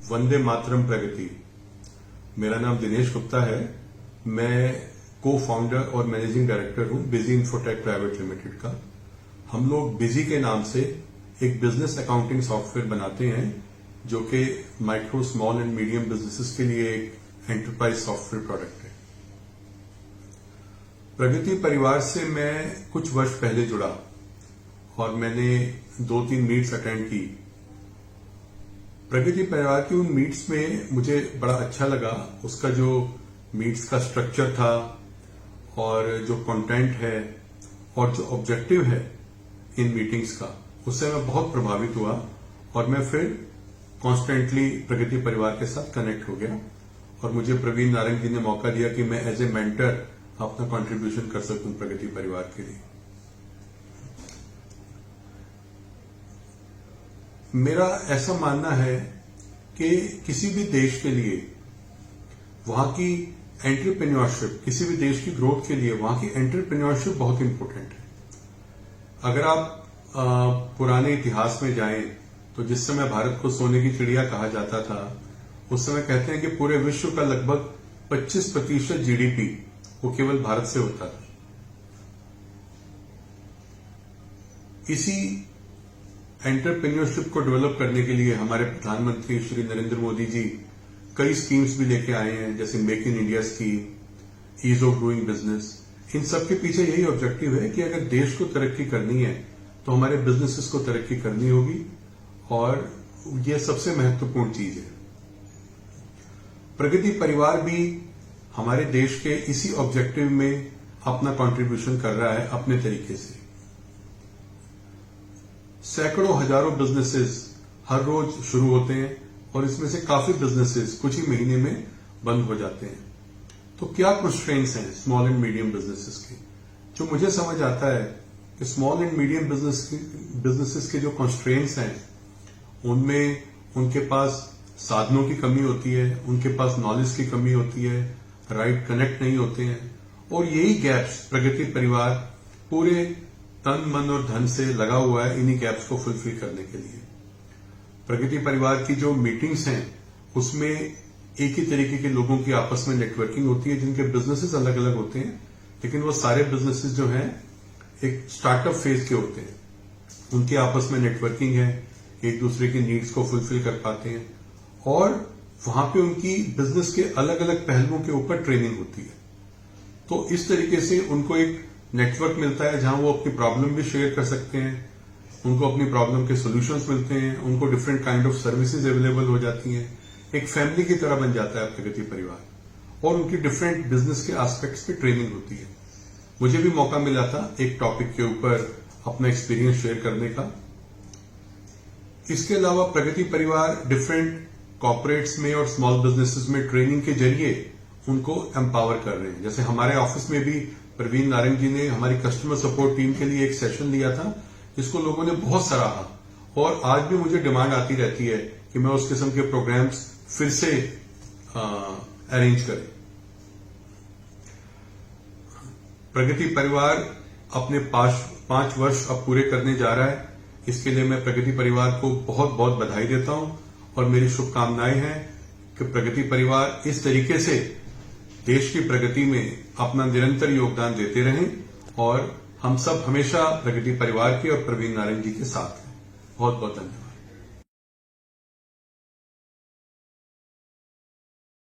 वंदे मातरम प्रगति। मेरा नाम दिनेश गुप्ता है। मैं को फाउंडर और मैनेजिंग डायरेक्टर हूं बिजी इन्फोटेक प्राइवेट लिमिटेड का। हम लोग बिजी के नाम से एक बिजनेस अकाउंटिंग सॉफ्टवेयर बनाते हैं जो कि micro small and medium businesses के लिए एक एंटरप्राइज सॉफ्टवेयर प्रोडक्ट है। प्रगति परिवार से मैं कुछ वर्ष पहले जुड़ा और मैंने 2-3 मीट्स अटेंड की। प्रगति परिवार की उन मीट्स में मुझे बड़ा अच्छा लगा। उसका जो मीट्स का स्ट्रक्चर था और जो कंटेंट है और जो ऑब्जेक्टिव है इन मीटिंग्स का, उससे मैं बहुत प्रभावित हुआ और मैं फिर कॉन्स्टेंटली प्रगति परिवार के साथ कनेक्ट हो गया और मुझे प्रवीण नारंग जी ने मौका दिया कि मैं एज ए मेंटर अपना कंट्रीब्यूशन कर सकूं प्रगति परिवार के लिए। मेरा ऐसा मानना है कि किसी भी देश के लिए वहां की एंटरप्रेन्योरशिप, किसी भी देश की ग्रोथ के लिए वहां की एंटरप्रेन्योरशिप बहुत इंपॉर्टेंट है। अगर आप पुराने इतिहास में जाएं तो जिस समय भारत को सोने की चिड़िया कहा जाता था, उस समय कहते हैं कि पूरे विश्व का लगभग 25% जीडीपी वो केवल भारत से होता था। इसी एंटरप्रेन्योरशिप को डेवलप करने के लिए हमारे प्रधानमंत्री श्री नरेंद्र मोदी जी कई स्कीम्स भी लेके आए हैं, जैसे make in India scheme, ease of doing business. इन सब के पीछे यही ऑब्जेक्टिव है कि अगर देश को तरक्की करनी है तो हमारे बिजनेसेस को तरक्की करनी होगी और यह सबसे महत्वपूर्ण चीज है। प्रगति परिवार भी हमारे देश के इसी ऑब्जेक्टिव में अपना कंट्रीब्यूशन कर रहा है अपने तरीके से। सैकड़ों हजारों बिजनेसेस हर रोज शुरू होते हैं और इसमें से काफी बिजनेसेस कुछ ही महीने में बंद हो जाते हैं। तो क्या कंस्ट्रेंट्स हैं स्मॉल एंड मीडियम बिजनेसेस के? जो मुझे समझ आता है कि स्मॉल एंड मीडियम बिजनेसेस के जो कंस्ट्रेंट्स हैं उनमें उनके पास साधनों की कमी होती है, उनके पास नॉलेज की कमी होती है, राइट कनेक्ट नहीं होते हैं और यही गैप्स प्रगति परिवार पूरे तन मन और धन से लगा हुआ है इन्हीं गैप्स को फुलफिल करने के लिए। प्रगति परिवार की जो मीटिंग्स हैं उसमें एक ही तरीके के लोगों की आपस में नेटवर्किंग होती है जिनके बिजनेसेस अलग अलग होते हैं, लेकिन वो सारे बिजनेसेस जो हैं एक स्टार्टअप फेज के होते हैं। उनकी आपस में नेटवर्किंग है, एक दूसरे की नीड्स को फुलफिल कर पाते हैं और वहां पे उनकी बिजनेस के अलग अलग पहलुओं के ऊपर ट्रेनिंग होती है। तो इस तरीके से उनको एक नेटवर्क मिलता है जहां वो अपनी प्रॉब्लम भी शेयर कर सकते हैं, उनको अपनी प्रॉब्लम के सॉल्यूशंस मिलते हैं, उनको different kind of services available हो जाती हैं। एक फैमिली की तरह बन जाता है प्रगति परिवार और उनकी डिफरेंट बिजनेस के एस्पेक्ट्स पे ट्रेनिंग होती है। मुझे भी मौका मिला था एक टॉपिक के ऊपर अपना एक्सपीरियंस शेयर करने का। इसके अलावा प्रगति परिवार डिफरेंट कॉर्पोरेट्स में और स्मॉल बिजनेसेस में ट्रेनिंग के जरिए उनको एम्पावर कर रहे हैं। जैसे हमारे ऑफिस में भी प्रवीण नारंग जी ने हमारी कस्टमर सपोर्ट टीम के लिए एक सेशन लिया था जिसको लोगों ने बहुत सराहा और आज भी मुझे डिमांड आती रहती है कि मैं उस किस्म के प्रोग्राम्स फिर से अरेंज करें। प्रगति परिवार अपने 5 वर्ष अब पूरे करने जा रहा है। इसके लिए मैं प्रगति परिवार को बहुत बहुत बधाई देता हूं और मेरी शुभकामनाएं हैं कि प्रगति परिवार इस तरीके से देश की प्रगति में अपना निरंतर योगदान देते रहें और हम सब हमेशा प्रगति परिवार के और प्रवीण नारंग जी के साथ हैं। बहुत बहुत धन्यवाद।